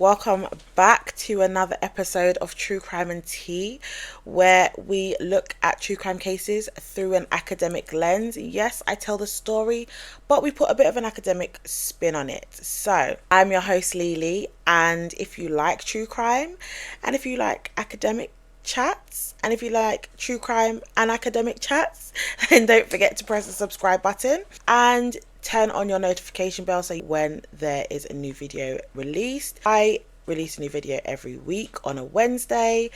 Welcome back to another episode of True Crime and Tea, where we look at true crime cases through an academic lens. Yes, I tell the story, but we put a bit of an academic spin on it. So, I'm your host, Lily, and if you like true crime, and if you like academic chats, and if you like true crime and academic chats, then don't forget to press the subscribe button and turn on your notification bell so when there is a new video released. I release a new video every week on a Wednesday,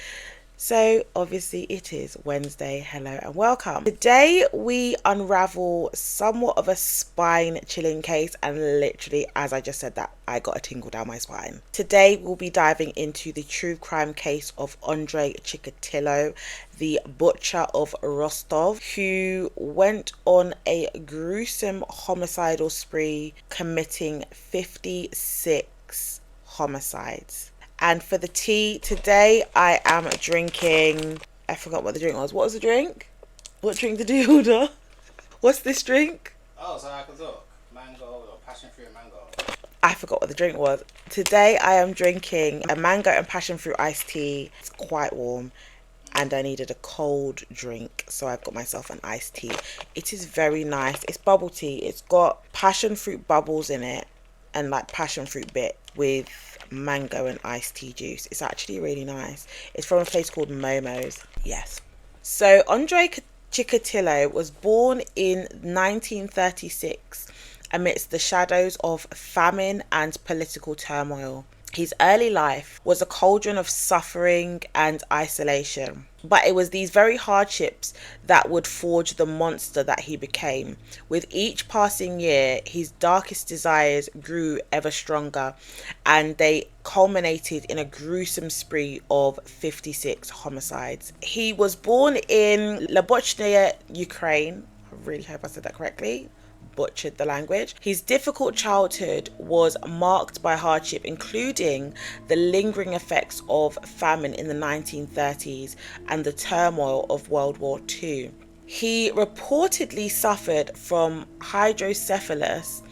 so obviously it is Wednesday. Hello and welcome. Today we unravel somewhat of a spine chilling case, and literally as I just said that, I got a tingle down my spine. Today we'll be diving into the true crime case of Andrei Chikatilo, the Butcher of Rostov, who went on a gruesome homicidal spree, committing 56 homicides. And for the tea today, I am drinking, I forgot what the drink was. What was the drink? What drink did you order? What's this drink? Oh, so I can talk. Mango or passion fruit mango. I forgot what the drink was. Today I am drinking a mango and passion fruit iced tea. It's quite warm and I needed a cold drink, so I've got myself an iced tea. It is very nice. It's bubble tea. It's got passion fruit bubbles in it and like passion fruit bit with mango and iced tea juice. It's actually really nice. It's from a place called Momo's. Yes. So Andrei Chikatilo was born in 1936 amidst the shadows of famine and political turmoil. His early life was a cauldron of suffering and isolation, but it was these very hardships that would forge the monster that he became. With each passing year, his darkest desires grew ever stronger, and they culminated in a gruesome spree of 56 homicides. He was born in Butcher, Ukraine. I really hope I said that correctly. Butchered the language. His difficult childhood was marked by hardship, including the lingering effects of famine in the 1930s and the turmoil of World War II. He reportedly suffered from hydrocephalus,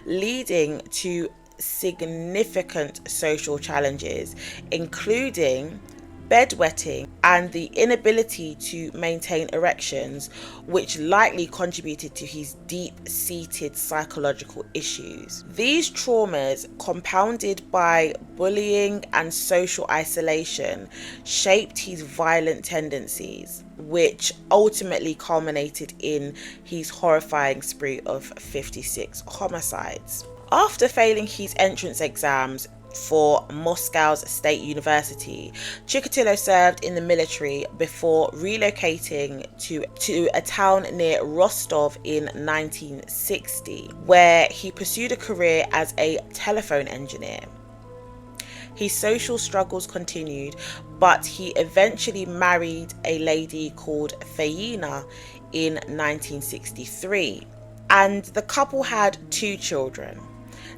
leading to significant social challenges, including bedwetting and the inability to maintain erections, which likely contributed to his deep-seated psychological issues. These traumas, compounded by bullying and social isolation, shaped his violent tendencies, which ultimately culminated in his horrifying spree of 56 homicides. After failing his entrance exams for Moscow's State University, Chikatilo served in the military before relocating to a town near Rostov in 1960, where he pursued a career as a telephone engineer. His social struggles continued, but he eventually married a lady called Faina in 1963, and the couple had 2 children.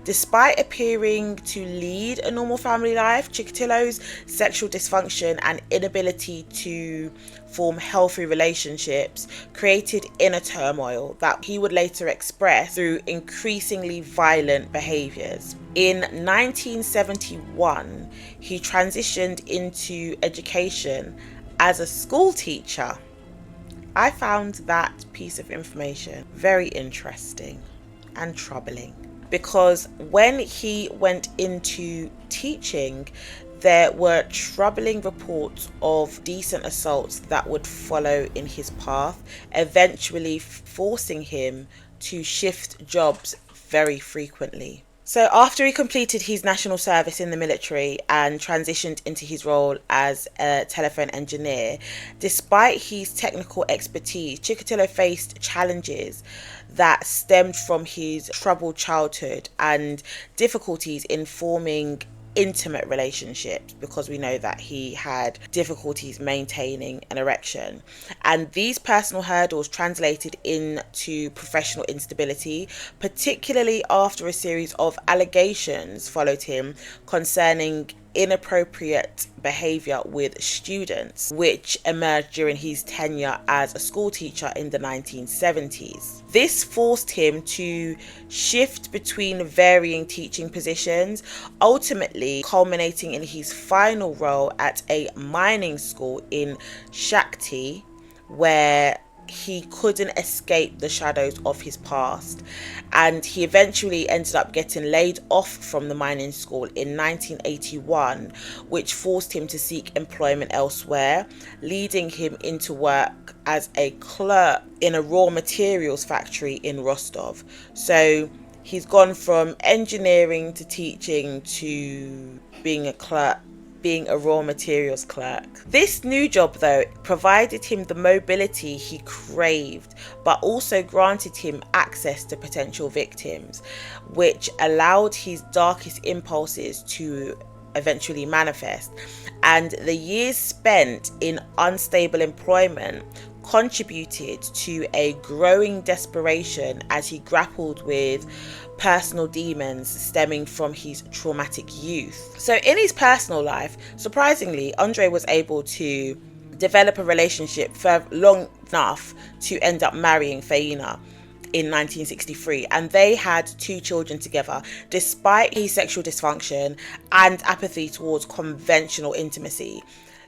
Despite appearing to lead a normal family life, Chikatilo's sexual dysfunction and inability to form healthy relationships created inner turmoil that he would later express through increasingly violent behaviors. In 1971, he transitioned into education as a school teacher. I found that piece of information very interesting and troubling, because when he went into teaching, there were troubling reports of decent assaults that would follow in his path, eventually forcing him to shift jobs very frequently. So after he completed his national service in the military and transitioned into his role as a telephone engineer, despite his technical expertise, Chikatilo faced challenges that stemmed from his troubled childhood and difficulties in forming intimate relationships, because we know that he had difficulties maintaining an erection, and these personal hurdles translated into professional instability, particularly after a series of allegations followed him concerning inappropriate behavior with students, which emerged during his tenure as a school teacher in the 1970s. This forced him to shift between varying teaching positions, ultimately culminating in his final role at a mining school in Shakti, where he couldn't escape the shadows of his past, and he eventually ended up getting laid off from the mining school in 1981, which forced him to seek employment elsewhere, leading him into work as a clerk in a raw materials factory in Rostov. So he's gone from engineering to teaching to being a clerk, being a raw materials clerk. This new job, though, provided him the mobility he craved, but also granted him access to potential victims, which allowed his darkest impulses to eventually manifest. And the years spent in unstable employment contributed to a growing desperation as he grappled with personal demons stemming from his traumatic youth. So in his personal life, surprisingly, Andrei was able to develop a relationship for long enough to end up marrying Faina in 1963, and they had 2 children together. Despite his sexual dysfunction and apathy towards conventional intimacy,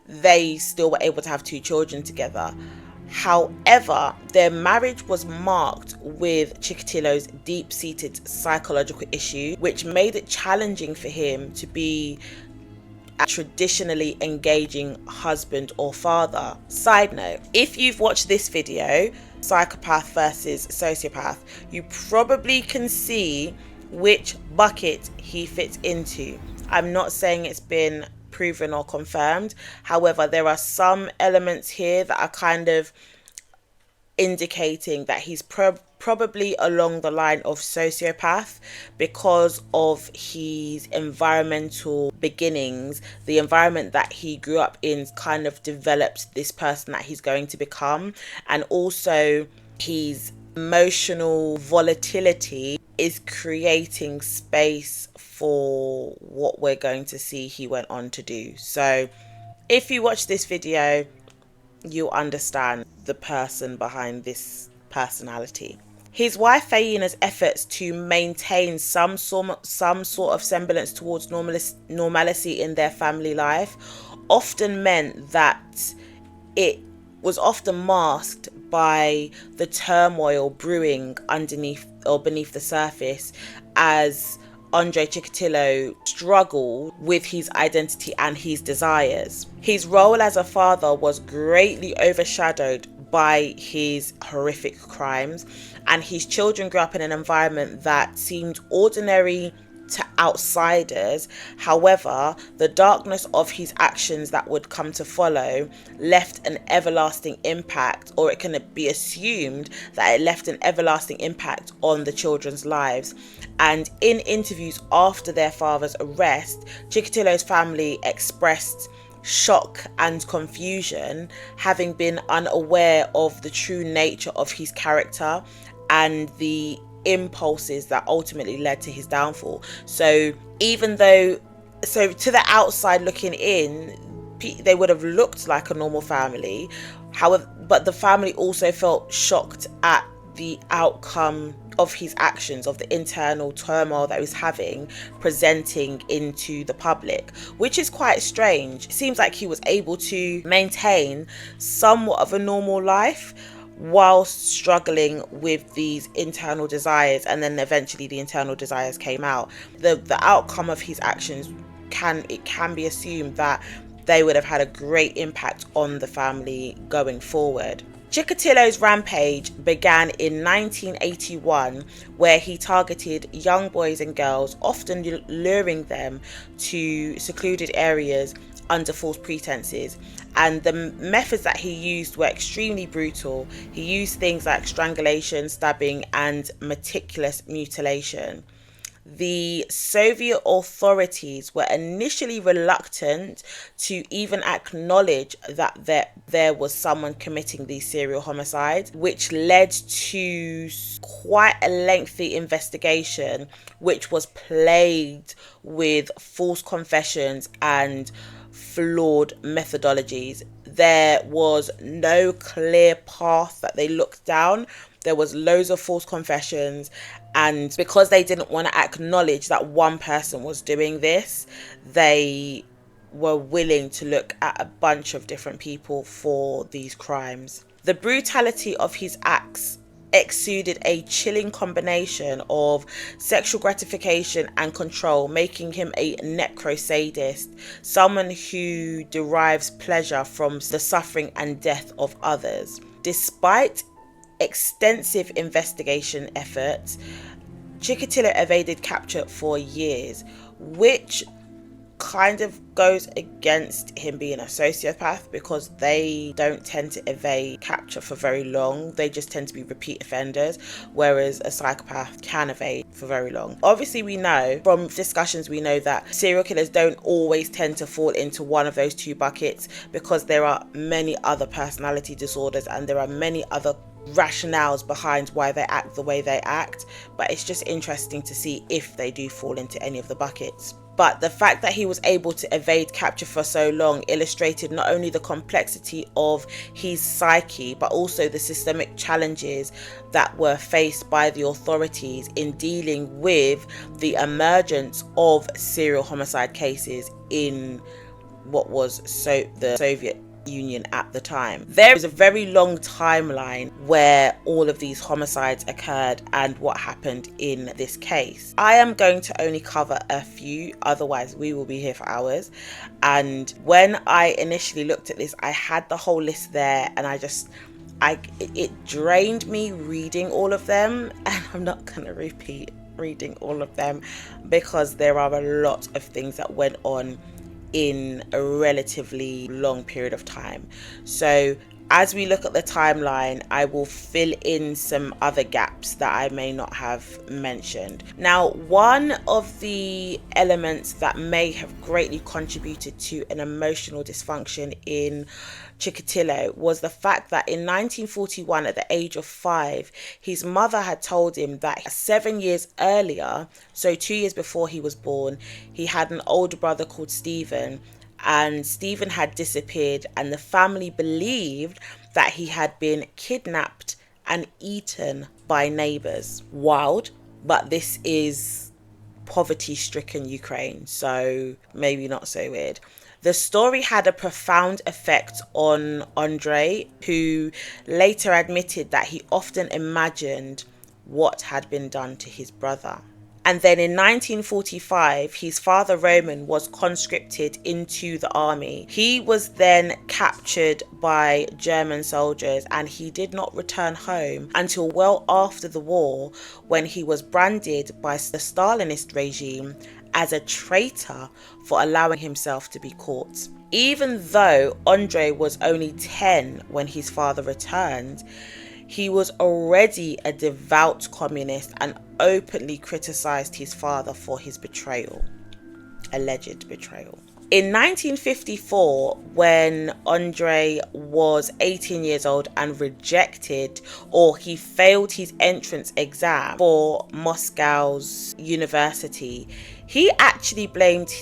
they still were able to have 2 children together. However, their marriage was marked with Chikatilo's deep-seated psychological issue, which made it challenging for him to be a traditionally engaging husband or father. Side note, if you've watched this video, psychopath versus sociopath, you probably can see which bucket he fits into. I'm not saying it's been proven or confirmed. However, there are some elements here that are kind of indicating that he's probably along the line of sociopath because of his environmental beginnings. The environment that he grew up in kind of developed this person that he's going to become, and also his emotional volatility is creating space for what we're going to see he went on to do. So if you watch this video, you'll understand the person behind this personality. His wife Faina's efforts to maintain some sort of semblance towards normalcy in their family life often meant that it was often masked by the turmoil brewing underneath or beneath the surface as Andrei Chikatilo struggled with his identity and his desires. His role as a father was greatly overshadowed by his horrific crimes, and his children grew up in an environment that seemed ordinary to outsiders. However, the darkness of his actions that would come to follow left an everlasting impact, or it can be assumed that it left an everlasting impact on the children's lives. And in interviews after their father's arrest, Chikatilo's family expressed shock and confusion, having been unaware of the true nature of his character and the impulses that ultimately led to his downfall. So to the outside looking in, they would have looked like a normal family. However, but the family also felt shocked at the outcome of his actions, of the internal turmoil that he was having, presenting into the public, which is quite strange. It seems like he was able to maintain somewhat of a normal life whilst struggling with these internal desires, and then eventually the internal desires came out. The outcome of his actions can be assumed that they would have had a great impact on the family going forward. Chikatilo's rampage began in 1981, where he targeted young boys and girls, often luring them to secluded areas under false pretenses. And the methods that he used were extremely brutal. He used things like strangulation, stabbing, and meticulous mutilation. the Soviet authorities were initially reluctant to even acknowledge that there was someone committing these serial homicides, which led to quite a lengthy investigation, which was plagued with false confessions and flawed methodologies. There was no clear path that they looked down. There was loads of false confessions, and because they didn't want to acknowledge that one person was doing this, they were willing to look at a bunch of different people for these crimes. The brutality of his acts exuded a chilling combination of sexual gratification and control, making him a necrosadist, someone who derives pleasure from the suffering and death of others. Despite extensive investigation efforts, Chikatilo evaded capture for years, which kind of goes against him being a sociopath, because they don't tend to evade capture for very long. They just tend to be repeat offenders, whereas a psychopath can evade for very long. Obviously, we know from discussions, we know that serial killers don't always tend to fall into one of those two buckets, because there are many other personality disorders and there are many other rationales behind why they act the way they act. But it's just interesting to see if they do fall into any of the buckets. But the fact that he was able to evade capture for so long illustrated not only the complexity of his psyche, but also the systemic challenges that were faced by the authorities in dealing with the emergence of serial homicide cases in what was the Soviet Union at the time. There is a very long timeline where all of these homicides occurred and what happened in this case. I am going to only cover a few, otherwise we will be here for hours. And when I initially looked at this, I had the whole list there, and it drained me reading all of them, and I'm not going to repeat reading all of them because there are a lot of things that went on in a relatively long period of time. So as we look at the timeline, I will fill in some other gaps that I may not have mentioned. Now, one of the elements that may have greatly contributed to an emotional dysfunction in Chikatilo was the fact that in 1941, at the age of 5, his mother had told him that 7 years earlier, so 2 years before he was born, he had an older brother called Stephen, and Stephen had disappeared, and the family believed that he had been kidnapped and eaten by neighbors. Wild, but this is poverty-stricken Ukraine, so maybe not so weird. The story had a profound effect on Andrei, who later admitted that he often imagined what had been done to his brother. And then in 1945, his father Roman was conscripted into the army. He was then captured by German soldiers, and he did not return home until well after the war, when he was branded by the Stalinist regime as a traitor for allowing himself to be caught. Even though Andrei was only 10 when his father returned, he was already a devout communist and openly criticized his father for his betrayal, alleged betrayal. In 1954, when Andrei was 18 years old and rejected, or he failed his entrance exam for Moscow's university, he actually blamed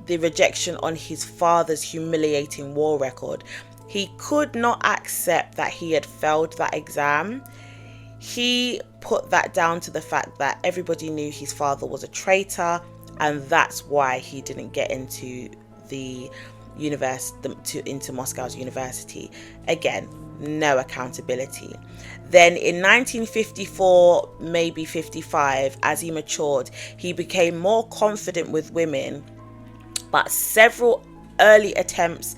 the rejection on his father's humiliating war record. He could not accept that he had failed that exam. He put that down to the fact that everybody knew his father was a traitor, and that's why he didn't get into the into Moscow's university. Again, no accountability. Then in 1954, maybe 55, as he matured, he became more confident with women, but several early attempts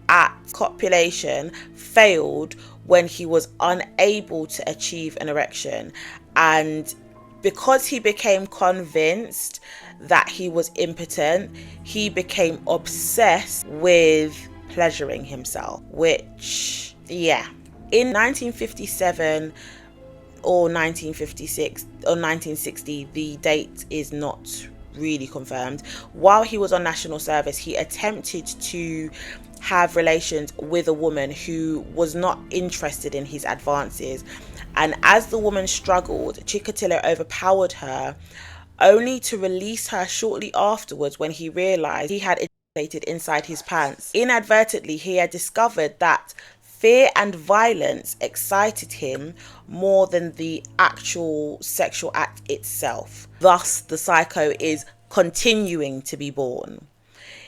at copulation failed when he was unable to achieve an erection. And because he became convinced that he was impotent, he became obsessed with pleasuring himself, which, yeah. In 1957, or 1956 or 1960. The date is not really confirmed. While he was on national service, he attempted to have relations with a woman who was not interested in his advances, and as the woman struggled, Chikatilo overpowered her, only to release her shortly afterwards when he realized he had ejaculated inside his pants. Inadvertently, he had discovered that fear and violence excited him more than the actual sexual act itself. Thus, the psycho is continuing to be born.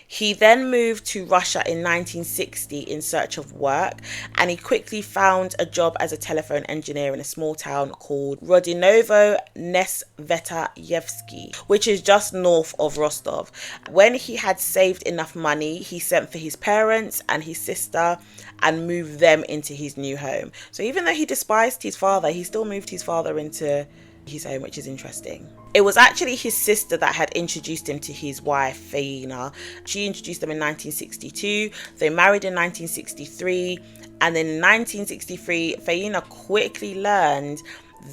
He then moved to Russia in 1960 in search of work, and he quickly found a job as a telephone engineer in a small town called Rodinovo Nesvetayevsky, which is just north of Rostov. When he had saved enough money, he sent for his parents and his sister and moved them into his new home. So even though he despised his father, he still moved his father into his home, which is interesting. It was actually his sister that had introduced him to his wife, Faina. She introduced them in 1962. They married in 1963. And then in 1963, Faina quickly learned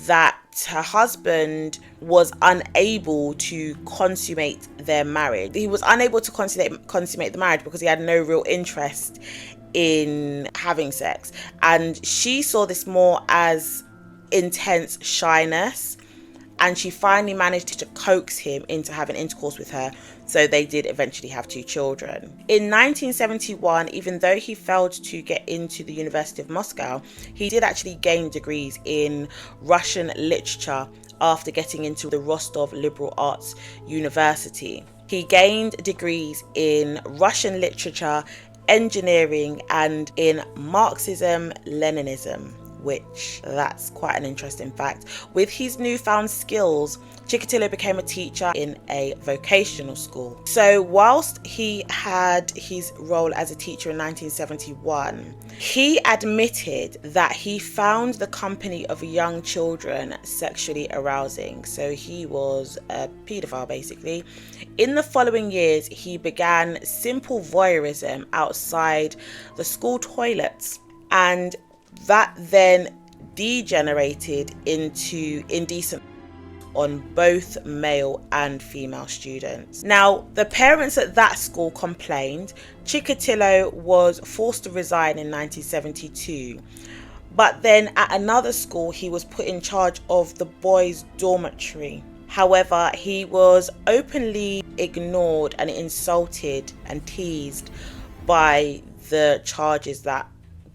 that her husband was unable to consummate their marriage. He was unable to consummate the marriage because he had no real interest in having sex. And she saw this more as intense shyness, and she finally managed to coax him into having intercourse with her, so they did eventually have 2 children. In 1971, even though he failed to get into the University of Moscow, he did actually gain degrees in Russian literature after getting into the Rostov Liberal Arts University. He gained degrees in Russian literature, engineering, and in Marxism-Leninism, which that's quite an interesting fact. With his newfound skills, Chikatilo became a teacher in a vocational school. So whilst he had his role as a teacher in 1971, he admitted that he found the company of young children sexually arousing. So he was a paedophile, basically. In the following years, he began simple voyeurism outside the school toilets, and that then degenerated into indecent on both male and female students. Now, the parents at that school complained. Chikatilo was forced to resign in 1972. But then at another school, he was put in charge of the boys' dormitory. However, he was openly ignored and insulted and teased by the charges that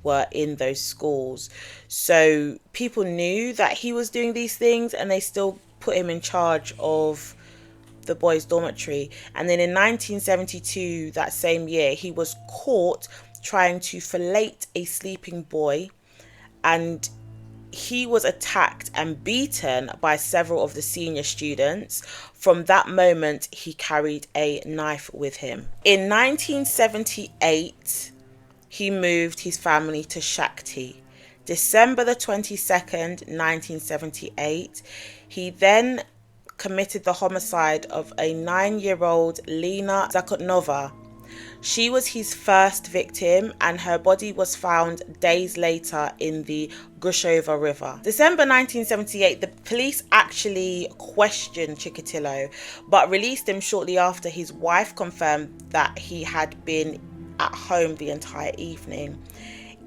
were in those schools. So people knew that he was doing these things, and they still put him in charge of the boys' dormitory. And then in 1972, that same year, he was caught trying to fellate a sleeping boy, and he was attacked and beaten by several of the senior students. From that moment, he carried a knife with him. In 1978, he moved his family to Shakhty. December the 22nd, 1978, he then committed the homicide of a 9-year-old Lena Zakotnova. She was his first victim, and her body was found days later in the Grushova River. December 1978, the police actually questioned Chikatilo, but released him shortly after his wife confirmed that he had been at home the entire evening.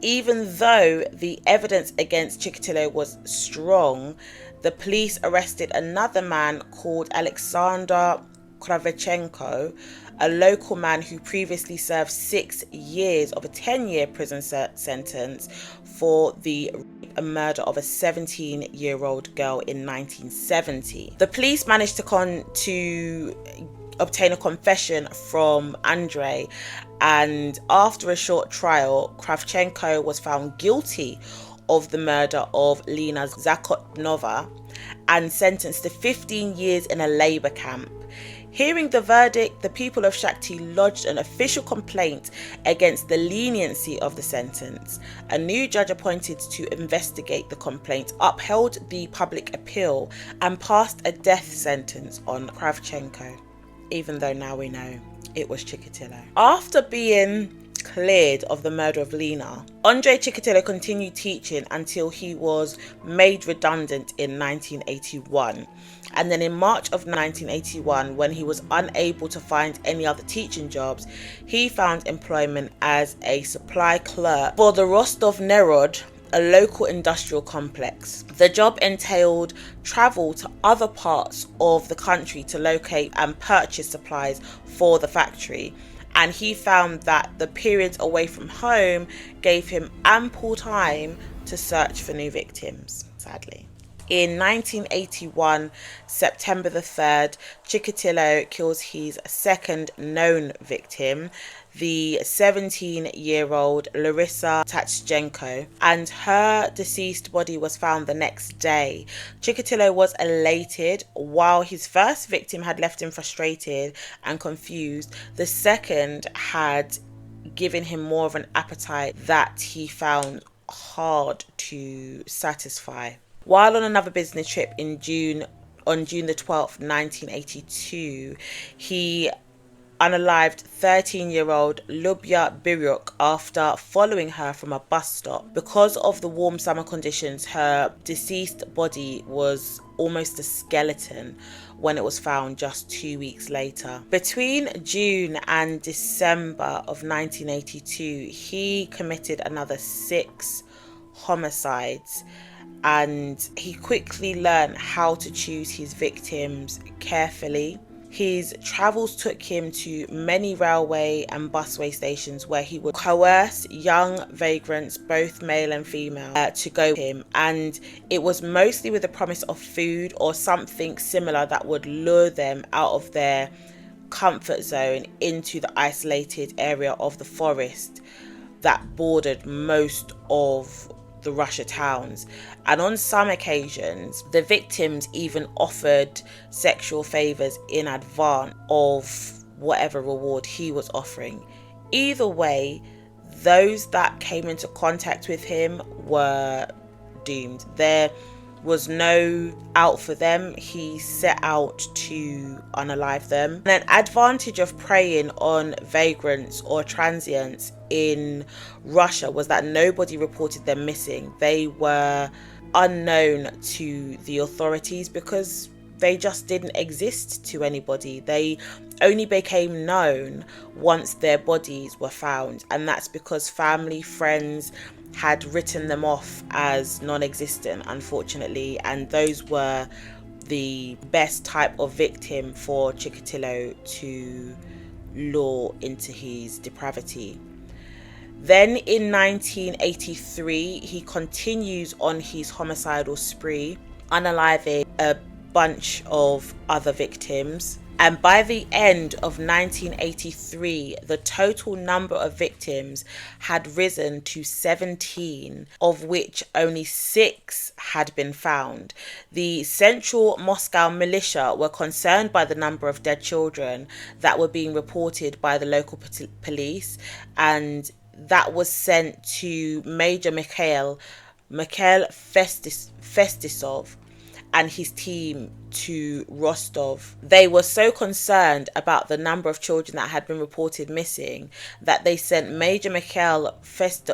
Even though the evidence against Chikatilo was strong, the police arrested another man called Alexander Kravchenko, a local man who previously served 6 years of a 10-year prison sentence for the rape and murder of a 17-year-old girl in 1970. The police managed to obtain a confession from Andrei, and after a short trial, Kravchenko was found guilty of the murder of Lena Zakotnova and sentenced to 15 years in a labor camp. Hearing the verdict, the people of Shakhty lodged an official complaint against the leniency of the sentence. A new judge appointed to investigate the complaint upheld the public appeal and passed a death sentence on Kravchenko, even though now we know it was Chikatilo. After being cleared of the murder of Lena. Andrei Chikatilo continued teaching until he was made redundant in 1981. And then in March of 1981, when he was unable to find any other teaching jobs, he found employment as a supply clerk for the Rostov Nerod, a local industrial complex. The job entailed travel to other parts of the country to locate and purchase supplies for the factory. And he found that the periods away from home gave him ample time to search for new victims, sadly. In 1981, September the 3rd, Chikatilo kills his second known victim, the 17-year-old Larissa Tachchenko, and her deceased body was found the next day. Chikatilo was elated. While his first victim had left him frustrated and confused, the second had given him more of an appetite that he found hard to satisfy. While on another business trip on June the 12th, 1982, he unalived 13-year-old Lubya Biryuk after following her from a bus stop. Because of the warm summer conditions, her deceased body was almost a skeleton when it was found just 2 weeks later. Between June and December of 1982, he committed another 6 homicides, and he quickly learned how to choose his victims carefully. His travels took him to many railway and busway stations where he would coerce young vagrants, both male and female, to go with him, and it was mostly with the promise of food or something similar that would lure them out of their comfort zone into the isolated area of the forest that bordered most of the Russia towns. And on some occasions, the victims even offered sexual favors in advance of whatever reward he was offering. Either way, those that came into contact with him were doomed. There was no out for them. He set out to unalive them. And an advantage of preying on vagrants or transients in Russia was that nobody reported them missing. They were unknown to the authorities because they just didn't exist to anybody. They only became known once their bodies were found, and that's because family, friends had written them off as non-existent, unfortunately, and those were the best type of victim for Chikatilo to lure into his depravity. Then in 1983, he continues on his homicidal spree, unaliving a bunch of other victims. And by the end of 1983, the total number of victims had risen to 17, of which only 6 had been found. The central Moscow militia were concerned by the number of dead children that were being reported by the local police, and that was sent to Major Mikhail Festisov and his team to Rostov. They were so concerned about the number of children that had been reported missing that they sent Major Mikhail Festisov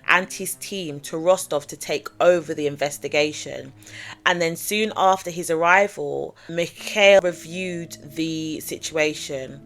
and his team to Rostov to take over the investigation. And then soon after his arrival, Mikhail reviewed the situation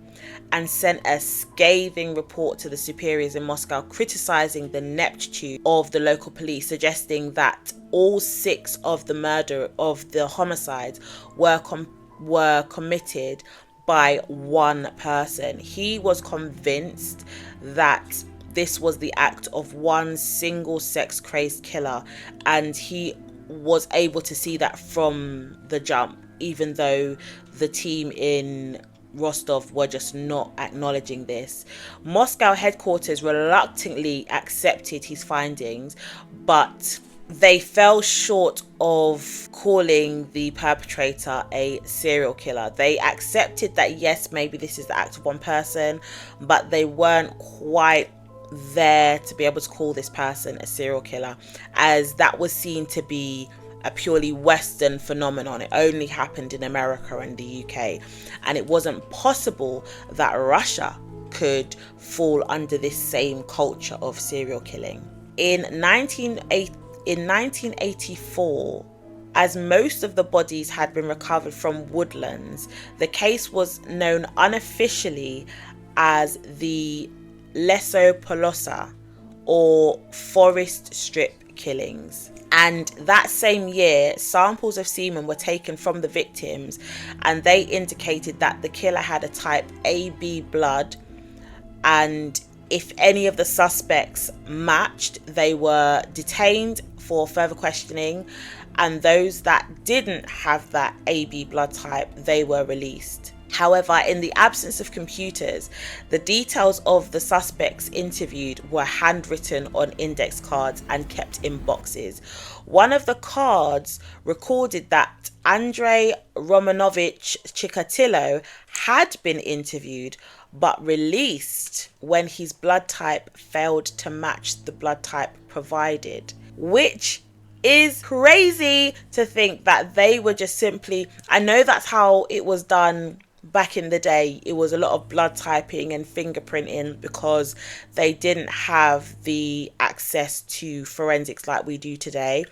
and sent a scathing report to the superiors in Moscow, criticizing the ineptitude of the local police, suggesting that all 6 of the homicides were committed by one person. He was convinced that this was the act of one single sex-crazed killer, and he was able to see that from the jump, even though the team in Rostov were just not acknowledging this. Moscow headquarters reluctantly accepted his findings, but they fell short of calling the perpetrator a serial killer. They accepted that yes, maybe this is the act of one person, but they weren't quite there to be able to call this person a serial killer, as that was seen to be a purely Western phenomenon. It only happened in America and the UK, and it wasn't possible that Russia could fall under this same culture of serial killing. In 1984, as most of the bodies had been recovered from woodlands, the case was known unofficially as the Lesopolosa, or forest strip killings. And that same year, samples of semen were taken from the victims, and they indicated that the killer had a type AB blood, and if any of the suspects matched, they were detained for further questioning, and those that didn't have that AB blood type, they were released. However, in the absence of computers, the details of the suspects interviewed were handwritten on index cards and kept in boxes. One of the cards recorded that Andrei Romanovich Chikatilo had been interviewed but released when his blood type failed to match the blood type provided, which is crazy to think that they were just simply, I know that's how it was done back in the day. It was a lot of blood typing and fingerprinting because they didn't have the access to forensics like we do today.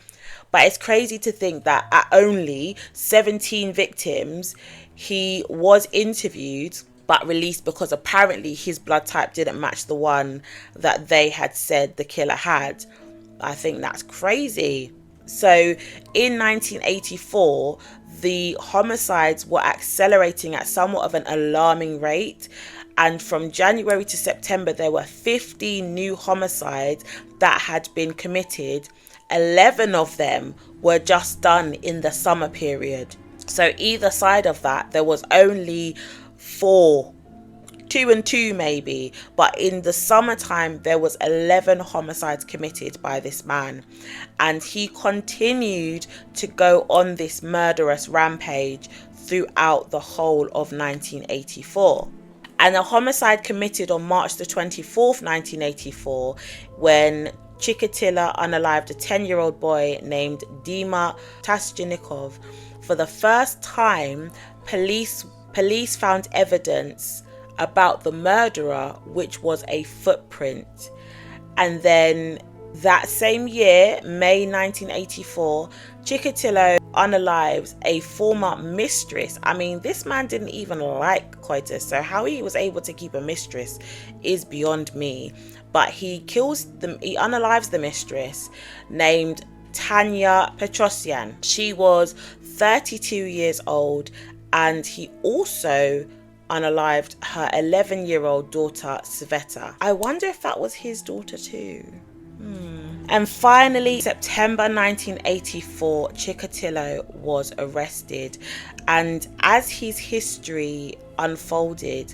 But it's crazy to think that at only 17 victims, he was interviewed but released because apparently his blood type didn't match the one that they had said the killer had. I think that's crazy. So in 1984, the homicides were accelerating at somewhat of an alarming rate. And from January to September, there were 50 new homicides that had been committed. 11 of them were just done in the summer period. So either side of that, there was only 4, 2 and 2 maybe, but in the summertime there was 11 homicides committed by this man, and he continued to go on this murderous rampage throughout the whole of 1984. And a homicide committed on March the 24th, 1984, when Chikatilo unalived a 10-year-old boy named Dima Tasjenikov. For the first time, police found evidence about the murderer, which was a footprint. And then that same year, May 1984, Chikatilo unalives a former mistress. I mean, this man didn't even like coitus, so how he was able to keep a mistress is beyond me. But he unalives the mistress named Tanya Petrosyan. She was 32 years old, and he also unalived her 11-year-old daughter Sveta. I wonder if that was his daughter too. And finally, September 1984, Chikatilo was arrested, and as his history unfolded,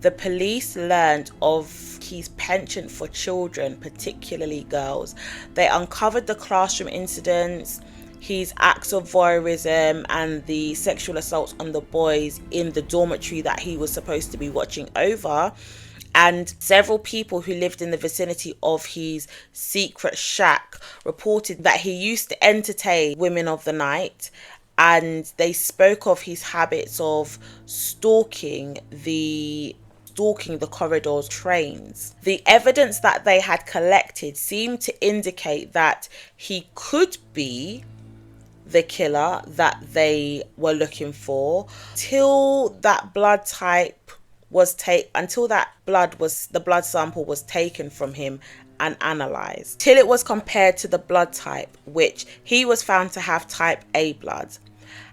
the police learned of his penchant for children, particularly girls. They uncovered the classroom incidents, his acts of voyeurism, and the sexual assaults on the boys in the dormitory that he was supposed to be watching over. And several people who lived in the vicinity of his secret shack reported that he used to entertain women of the night, and they spoke of his habits of stalking the corridors, trains. The evidence that they had collected seemed to indicate that he could be the killer that they were looking for, till that blood sample was taken from him and analysed, till it was compared to the blood type, which he was found to have type A blood.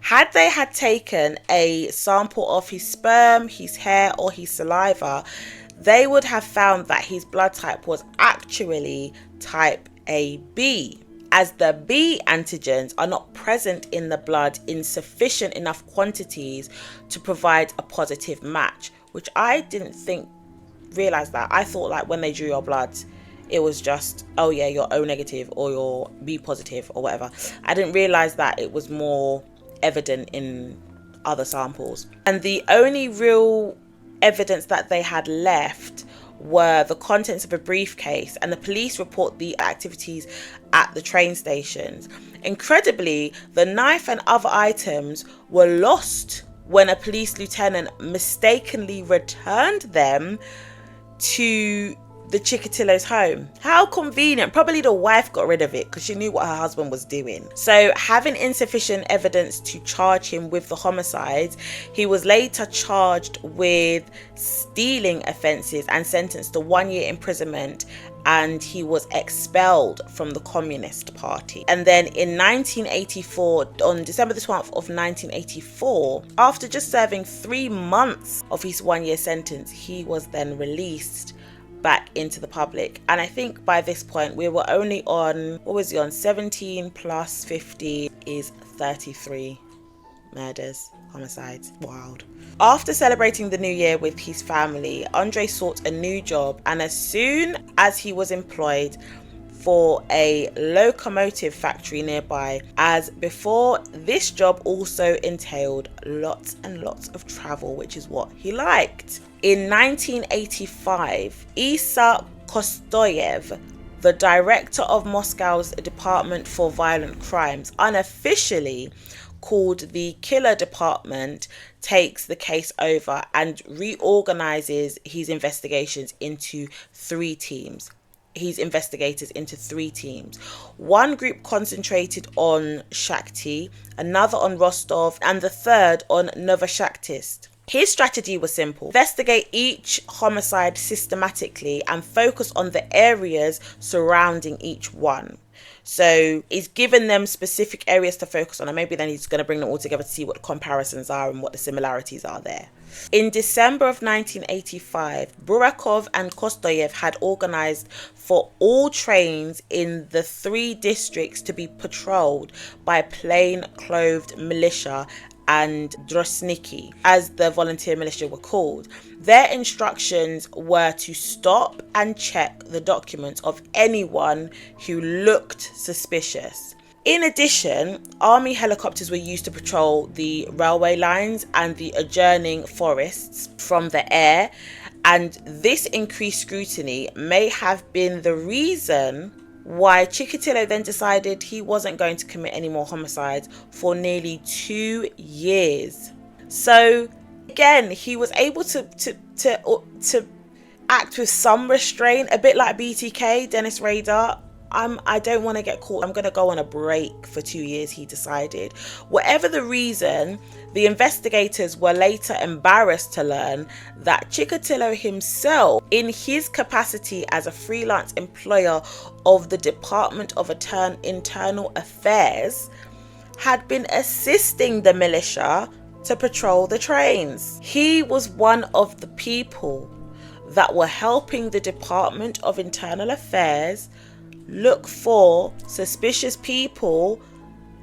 Had they had taken a sample of his sperm, his hair, or his saliva, they would have found that his blood type was actually type AB, as the B antigens are not present in the blood in sufficient enough quantities to provide a positive match, which I didn't realize that. I thought like when they drew your blood, it was just, oh yeah, you're O negative or you're B positive or whatever. I didn't realize that it was more evident in other samples. And the only real evidence that they had left were the contents of a briefcase, and the police report the activities at the train stations. Incredibly, the knife and other items were lost when a police lieutenant mistakenly returned them to the Chikatilo's home. How convenient. Probably the wife got rid of it because she knew what her husband was doing. So, having insufficient evidence to charge him with the homicides, he was later charged with stealing offences and sentenced to 1 year imprisonment, and he was expelled from the Communist Party. And then in 1984, on December the 12th of 1984, after just serving 3 months of his 1 year sentence, he was then released back into the public. And I think by this point we were only on, what was he on, 17 plus 50 is 33 murders, homicides. Wild. After celebrating the new year with his family, Andrei sought a new job, and as soon as he was employed for a locomotive factory nearby, as before, this job also entailed lots and lots of travel, which is what he liked. In 1985, Isa Kostoyev, the director of Moscow's Department for Violent Crimes, unofficially called the Killer Department, takes the case over and reorganizes his investigations into 3 teams. His investigators into 3 teams. One group concentrated on Shakhty, another on Rostov, and the third on Novoshakhtysk. His strategy was simple: investigate each homicide systematically and focus on the areas surrounding each one. So he's given them specific areas to focus on, and maybe then he's going to bring them all together to see what the comparisons are and what the similarities are there. In December of 1985, Burakov and Kostoyev had organized for all trains in the 3 districts to be patrolled by plain-clothed militia and drosniki, as the volunteer militia were called. Their instructions were to stop and check the documents of anyone who looked suspicious. In addition, army helicopters were used to patrol the railway lines and the adjoining forests from the air, and this increased scrutiny may have been the reason why Chikatilo then decided he wasn't going to commit any more homicides for nearly 2 years. So again, he was able to act with some restraint, a bit like BTK, Dennis Rader. I don't want to get caught. I'm going to go on a break for 2 years, he decided. Whatever the reason, the investigators were later embarrassed to learn that Chikatilo himself, in his capacity as a freelance employer of the Department of Internal Affairs, had been assisting the militia to patrol the trains. He was one of the people that were helping the Department of Internal Affairs look for suspicious people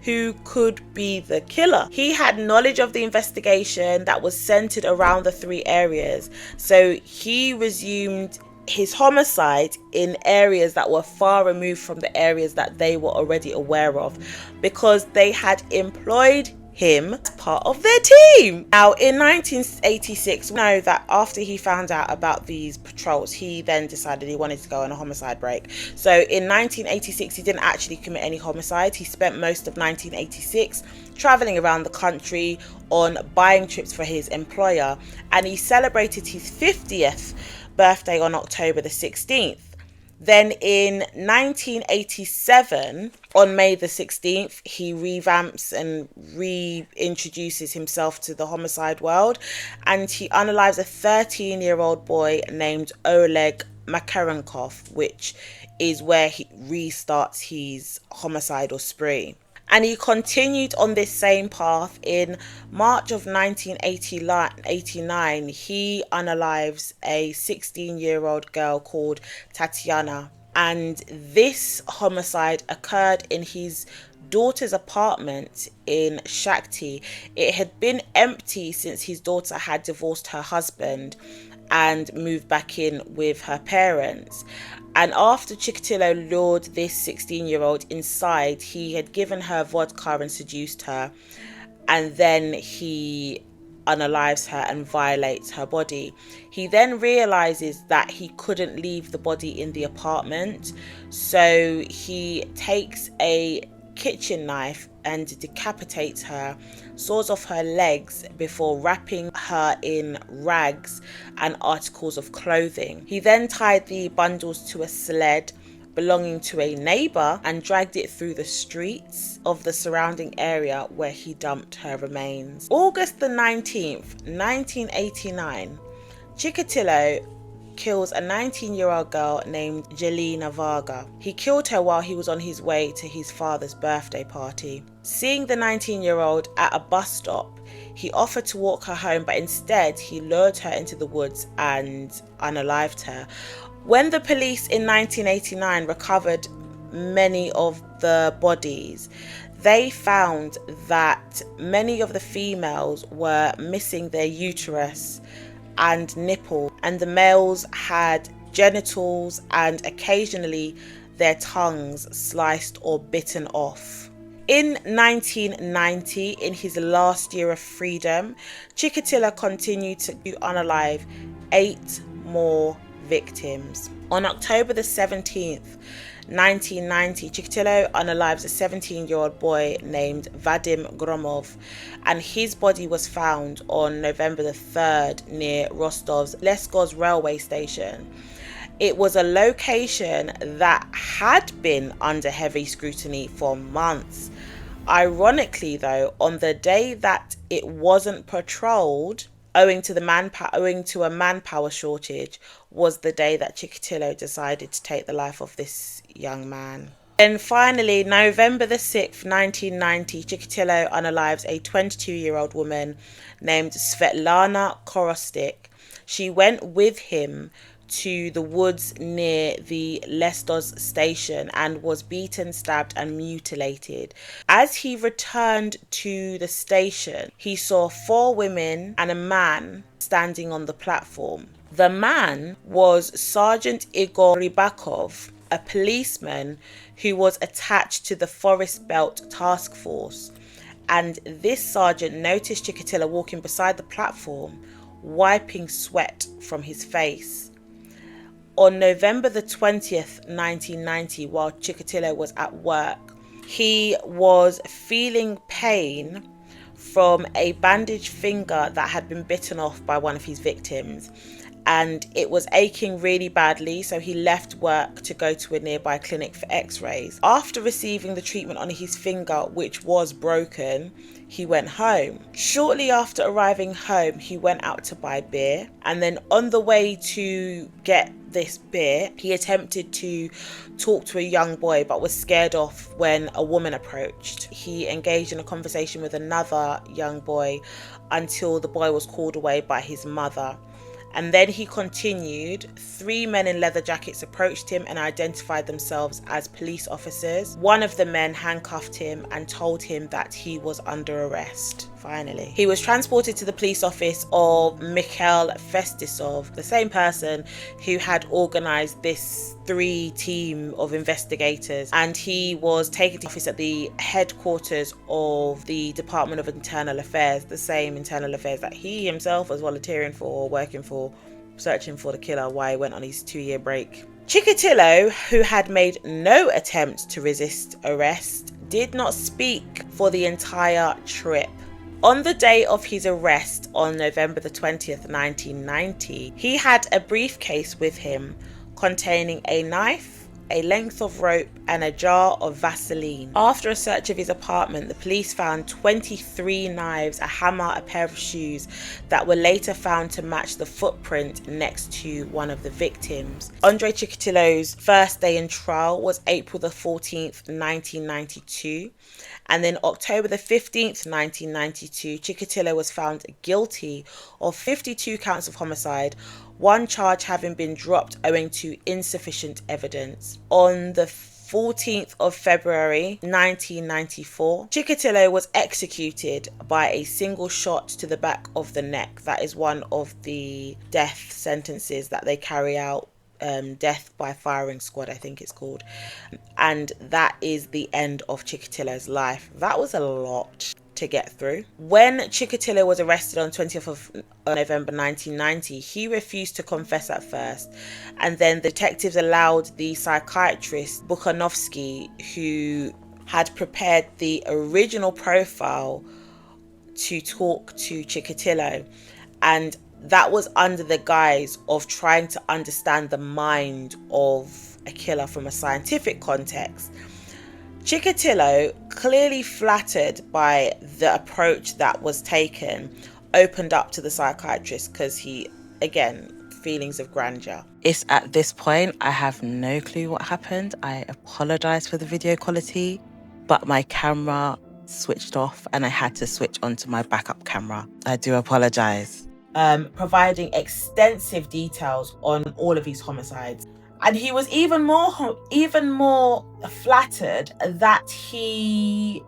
who could be the killer. He had knowledge of the investigation that was centered around the 3 areas, so he resumed his homicide in areas that were far removed from the areas that they were already aware of, because they had employed him as part of their team. Now, in 1986, we know that after he found out about these patrols, he then decided he wanted to go on a homicide break. So in 1986, he didn't actually commit any homicides. He spent most of 1986 traveling around the country on buying trips for his employer, and he celebrated his 50th birthday on October the 16th. Then in 1987, on May the 16th, he revamps and reintroduces himself to the homicide world, and he unalives a 13-year-old boy named Oleg Makarenkov, which is where he restarts his homicidal spree. And he continued on this same path. In March of 1989, he unalives a 16-year-old girl called Tatiana. And this homicide occurred in his daughter's apartment in Shakhty. It had been empty since his daughter had divorced her husband and moved back in with her parents. And after Chikatilo lured this 16-year-old inside, he had given her vodka and seduced her, and then he unalives her and violates her body. He then realizes that he couldn't leave the body in the apartment, so he takes a kitchen knife and decapitates her, saws off her legs before wrapping her in rags and articles of clothing. He then tied the bundles to a sled belonging to a neighbor and dragged it through the streets of the surrounding area where he dumped her remains. August the 19th, 1989, Chikatilo kills a 19-year-old girl named Jelena Varga. He killed her while he was on his way to his father's birthday party. Seeing the 19-year-old at a bus stop, he offered to walk her home, but instead he lured her into the woods and unalived her. When the police in 1989 recovered many of the bodies, they found that many of the females were missing their uterus and nipple, and the males had genitals and occasionally their tongues sliced or bitten off. In 1990, in his last year of freedom, Chikatilo continued to unalive 8 more victims. On October the 17th, 1990, Chikatilo unalives a 17-year-old boy named Vadim Gromov, and his body was found on November the 3rd near Rostov's Lesgos railway station. It was a location that had been under heavy scrutiny for months. Ironically though, on the day that it wasn't patrolled, owing to a manpower shortage, was the day that Chikatilo decided to take the life of this young man. Then finally, November the 6th, 1990, Chikatilo unalives a 22-year-old woman named Svetlana Korostik. She went with him to the woods near the Lestos station and was beaten, stabbed and mutilated. As he returned to the station, he saw 4 women and a man standing on the platform. The man was Sergeant Igor Rybakov, a policeman who was attached to the Forest Belt Task Force, and this sergeant noticed Chikatilo walking beside the platform, wiping sweat from his face. On November the 20th, 1990, while Chikatilo was at work, he was feeling pain from a bandaged finger that had been bitten off by one of his victims, and it was aching really badly, so he left work to go to a nearby clinic for x-rays. After receiving the treatment on his finger, which was broken, he went home. Shortly after arriving home, he went out to buy beer, and then on the way to get this beer, he attempted to talk to a young boy but was scared off when a woman approached. He engaged in a conversation with another young boy until the boy was called away by his mother. And then he continued. 3 men in leather jackets approached him and identified themselves as police officers. One of the men handcuffed him and told him that he was under arrest. Finally, he was transported to the police office of Mikhail Festisov, the same person who had organized this 3 team of investigators, and he was taken to office at the headquarters of the Department of Internal Affairs, the same internal affairs that he himself was volunteering for, working for, searching for the killer while he went on his 2-year break. Chikatilo, who had made no attempt to resist arrest, did not speak for the entire trip. On the day of his arrest on November the 20th, 1990, he had a briefcase with him containing a knife, a length of rope and a jar of Vaseline. After a search of his apartment, the police found 23 knives, a hammer, a pair of shoes that were later found to match the footprint next to one of the victims. Andrei Chikatilo's first day in trial was April the 14th, 1992. And then October the 15th, 1992, Chikatilo was found guilty of 52 counts of homicide, 1 charge having been dropped owing to insufficient evidence. On the 14th of February 1994, Chikatilo was executed by a single shot to the back of the neck. That is one of the death sentences that they carry out. Death by firing squad, I think it's called. And that is the end of Chikatilo's life. That was a lot to get through. When Chikatilo was arrested on 20th of November 1990, he refused to confess at first, and then detectives allowed the psychiatrist Bukhanovsky, who had prepared the original profile to talk to Chikatilo, and that was under the guise of trying to understand the mind of a killer from a scientific context. Chikatilo, clearly flattered by the approach that was taken, opened up to the psychiatrist because he, again, feelings of grandeur. It's at this point I have no clue what happened. I apologize for the video quality, but my camera switched off and I had to switch onto my backup camera. I do apologize. Providing extensive details on all of these homicides. And he was even more flattered that he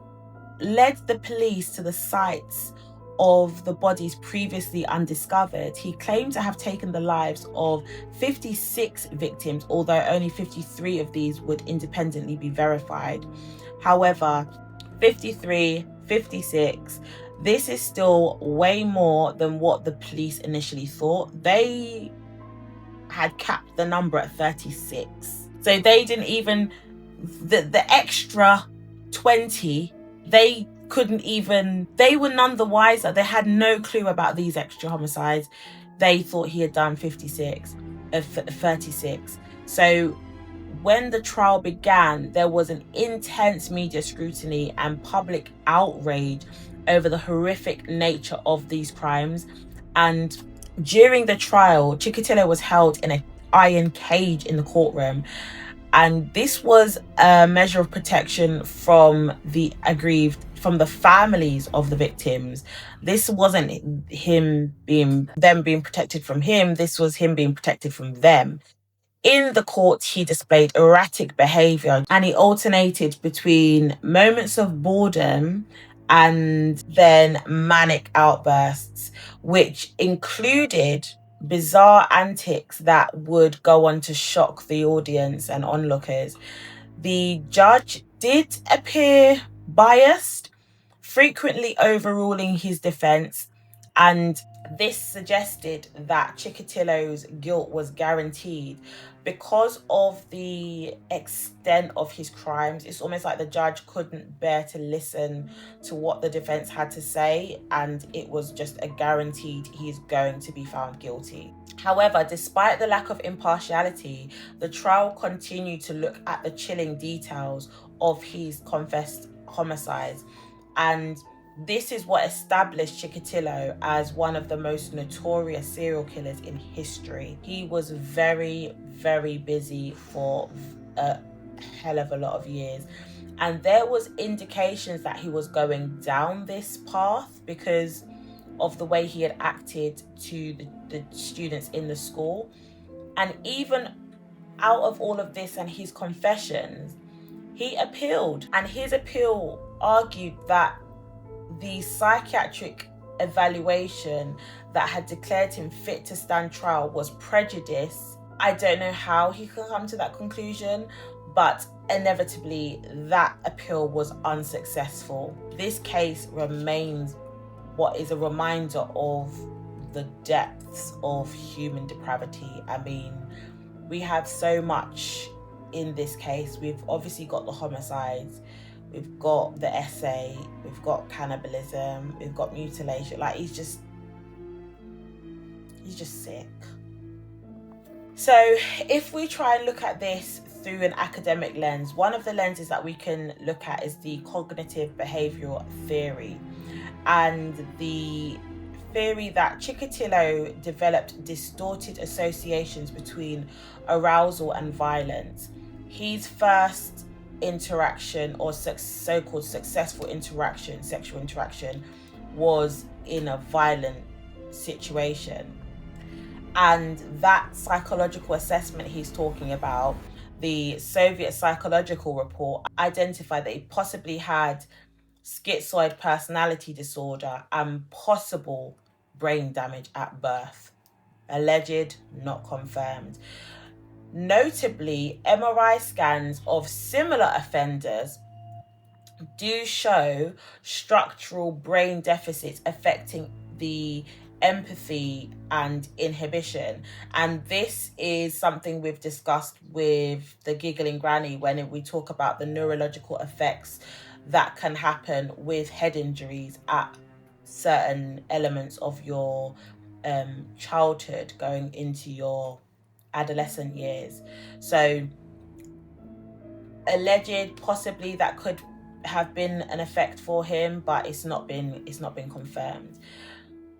led the police to the sites of the bodies previously undiscovered. He claimed to have taken the lives of 56 victims, although only 53 of these would independently be verified. However, 53, 56, this is still way more than what the police initially thought. They had capped the number at 36. So they didn't even, the extra 20, they were none the wiser. They had no clue about these extra homicides. They thought he had done 36. So when the trial began, there was an intense media scrutiny and public outrage over the horrific nature of these crimes. And during the trial, Chikatilo was held in an iron cage in the courtroom. And this was a measure of protection from the aggrieved, from the families of the victims. This wasn't them being protected from him. This was him being protected from them. In the court, he displayed erratic behavior and he alternated between moments of boredom and then manic outbursts, which included bizarre antics that would go on to shock the audience and onlookers. The judge did appear biased, frequently overruling his defense, and this suggested that Chikatilo's guilt was guaranteed because of the extent of his crimes. It's almost like the judge couldn't bear to listen to what the defense had to say, and it was just a guaranteed he's going to be found guilty. However, despite the lack of impartiality, the trial continued to look at the chilling details of his confessed homicides, and this is what established Chikatilo as one of the most notorious serial killers in history. He was very, very busy for a hell of a lot of years. And there was indications that he was going down this path because of the way he had acted to the students in the school. And even out of all of this and his confessions, he appealed. And his appeal argued that the psychiatric evaluation that had declared him fit to stand trial was prejudice. I don't know how he could come to that conclusion, but inevitably that appeal was unsuccessful. This case remains what is a reminder of the depths of human depravity. I mean, we have so much in this case. We've obviously got the homicides, we've got the essay, we've got cannibalism, we've got mutilation. Like, he's just sick. So if we try and look at this through an academic lens, one of the lenses that we can look at is the cognitive behavioral theory, and the theory that Chikatilo developed distorted associations between arousal and violence. His first interaction, or so-called successful interaction, sexual interaction, was in a violent situation. And that psychological assessment he's talking about, the Soviet psychological report, identified that he possibly had schizoid personality disorder and possible brain damage at birth. Alleged, not confirmed. Notably, MRI scans of similar offenders do show structural brain deficits affecting the empathy and inhibition. And this is something we've discussed with the giggling granny when we talk about the neurological effects that can happen with head injuries at certain elements of your childhood going into your adolescent years. So alleged possibly that could have been an effect for him, but it's not been confirmed.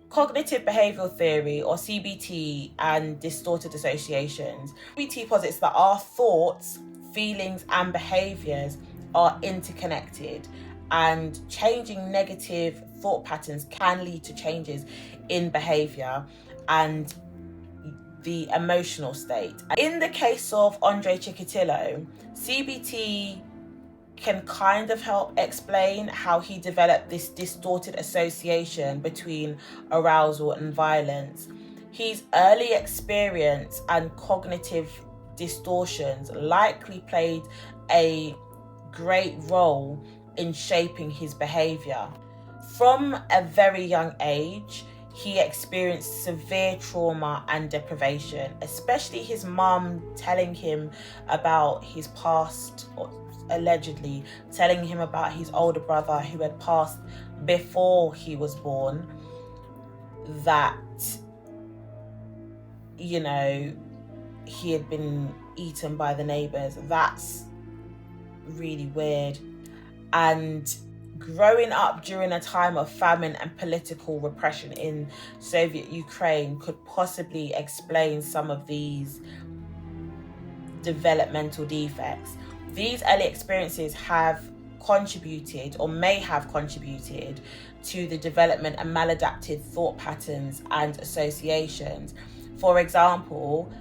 Cognitive behavioral theory, or CBT, and distorted associations. CBT posits that our thoughts, feelings and behaviors are interconnected, and changing negative thought patterns can lead to changes in behavior and the emotional state. In the case of Andrei Chikatilo, CBT can kind of help explain how he developed this distorted association between arousal and violence. His early experience and cognitive distortions likely played a great role in shaping his behavior. From a very young age, he experienced severe trauma and deprivation, especially his mum telling him about his past, or allegedly telling him about his older brother who had passed before he was born, that, you know, he had been eaten by the neighbours. That's really weird. And growing up during a time of famine and political repression in Soviet Ukraine could possibly explain some of these developmental defects. These early experiences have contributed, or may have contributed, to the development of maladaptive thought patterns and associations. For example,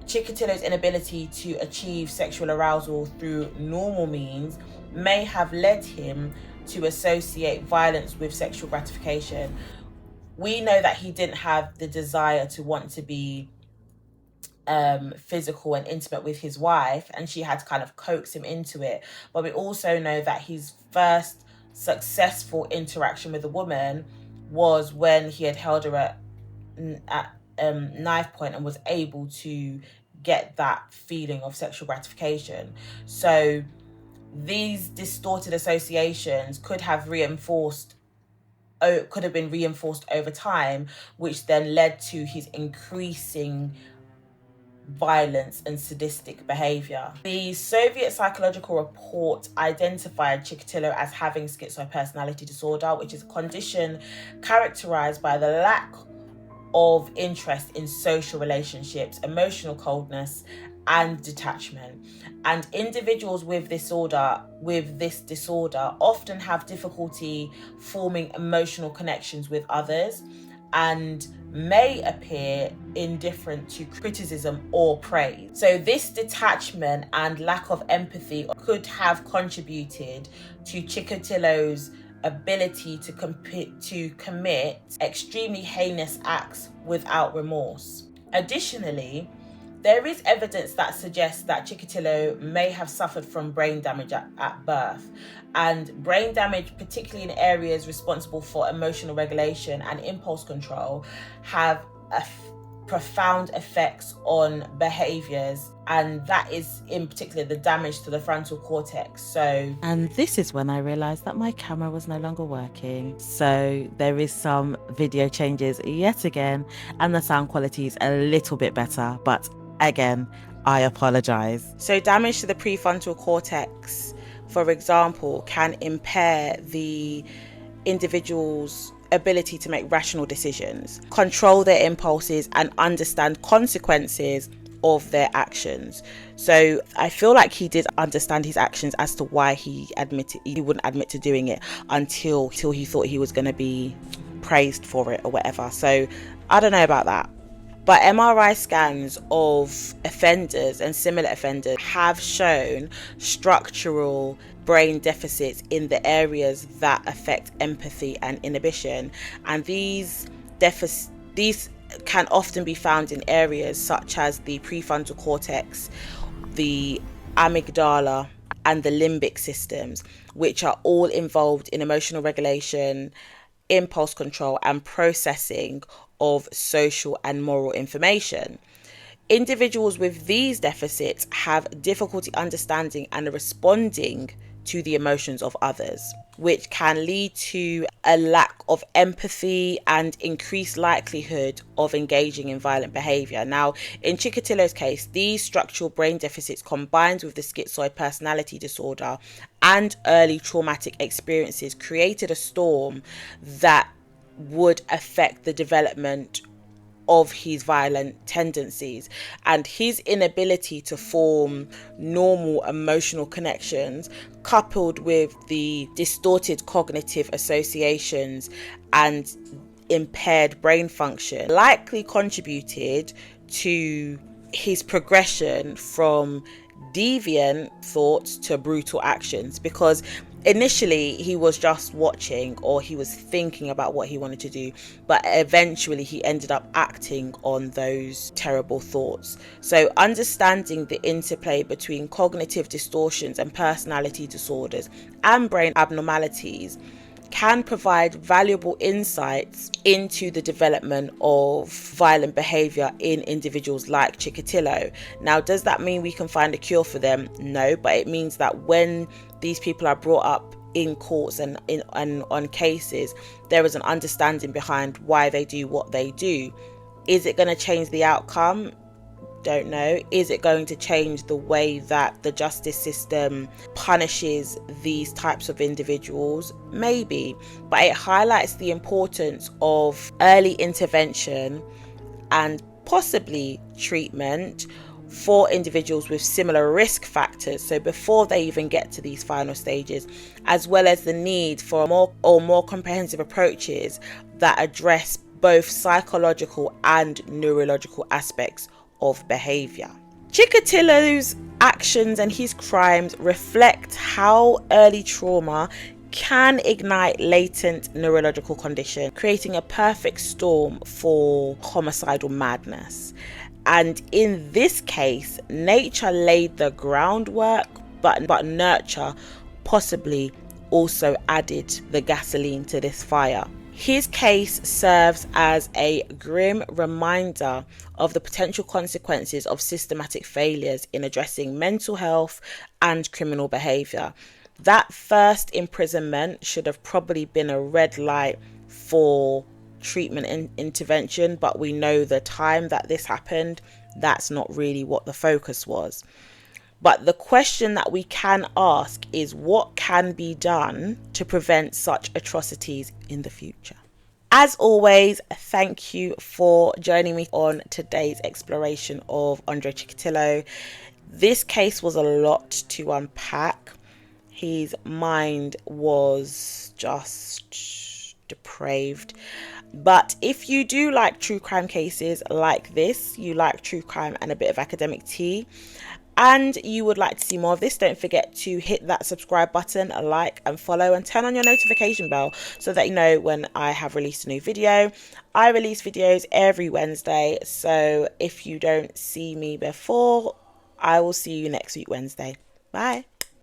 Chikatilo's inability to achieve sexual arousal through normal means may have led him to associate violence with sexual gratification. We know that he didn't have the desire to want to be physical and intimate with his wife, and she had to kind of coax him into it. But we also know that his first successful interaction with a woman was when he had held her at knife point and was able to get that feeling of sexual gratification. So these distorted associations could have been reinforced over time, which then led to his increasing violence and sadistic behavior. The Soviet psychological report identified Chikatilo as having schizopersonality disorder, which is a condition characterized by the lack of interest in social relationships, emotional coldness, and detachment. And individuals with this disorder often have difficulty forming emotional connections with others and may appear indifferent to criticism or praise. So this detachment and lack of empathy could have contributed to Chikatilo's ability to commit extremely heinous acts without remorse. Additionally, there is evidence that suggests that Chikatilo may have suffered from brain damage at birth, and brain damage, particularly in areas responsible for emotional regulation and impulse control, have profound effects on behaviors, and that is in particular the damage to the frontal cortex. And this is when I realized that my camera was no longer working, so there is some video changes yet again, and the sound quality is a little bit better, but again, I apologize. So damage to the prefrontal cortex, for example, can impair the individual's ability to make rational decisions, control their impulses, and understand consequences of their actions. So I feel like he did understand his actions as to why he wouldn't admit to doing it until he thought he was going to be praised for it or whatever. So I don't know about that. But MRI scans of offenders and similar offenders have shown structural brain deficits in the areas that affect empathy and inhibition. And these can often be found in areas such as the prefrontal cortex, the amygdala, and the limbic systems, which are all involved in emotional regulation, impulse control, and processing of social and moral information. Individuals with these deficits have difficulty understanding and responding to the emotions of others, which can lead to a lack of empathy and increased likelihood of engaging in violent behavior. Now, in Chikatilo's case, these structural brain deficits combined with the schizoid personality disorder and early traumatic experiences created a storm that would affect the development of his violent tendencies, and his inability to form normal emotional connections, coupled with the distorted cognitive associations and impaired brain function, likely contributed to his progression from deviant thoughts to brutal actions, because initially he was just watching, or he was thinking about what he wanted to do, but eventually he ended up acting on those terrible thoughts. So understanding the interplay between cognitive distortions and personality disorders and brain abnormalities can provide valuable insights into the development of violent behavior in individuals like Chikatilo. Now, does that mean we can find a cure for them? No, but it means that when these people are brought up in courts and on cases, there is an understanding behind why they do what they do. Is it going to change the outcome? Don't know. Is it going to change the way that the justice system punishes these types of individuals? Maybe, but it highlights the importance of early intervention and possibly treatment for individuals with similar risk factors, so before they even get to these final stages, as well as the need for more comprehensive approaches that address both psychological and neurological aspects of behavior. Chikatilo's actions and his crimes reflect how early trauma can ignite latent neurological condition, creating a perfect storm for homicidal madness. And in this case, nature laid the groundwork, but nurture possibly also added the gasoline to this fire. His case serves as a grim reminder of the potential consequences of systematic failures in addressing mental health and criminal behavior. That first imprisonment should have probably been a red light for treatment and intervention, but we know the time that this happened, that's not really what the focus was. But the question that we can ask is, what can be done to prevent such atrocities in the future? As always, thank you for joining me on today's exploration of Andrei Chikatilo. This case was a lot to unpack. His mind was just depraved. But if you do like true crime cases like this, you like true crime and a bit of academic tea, and you would like to see more of this, don't forget to hit that subscribe button, like and follow, and turn on your notification bell so that you know when I have released a new video. I release videos every Wednesday, so if you don't see me before, I will see you next week Wednesday. Bye.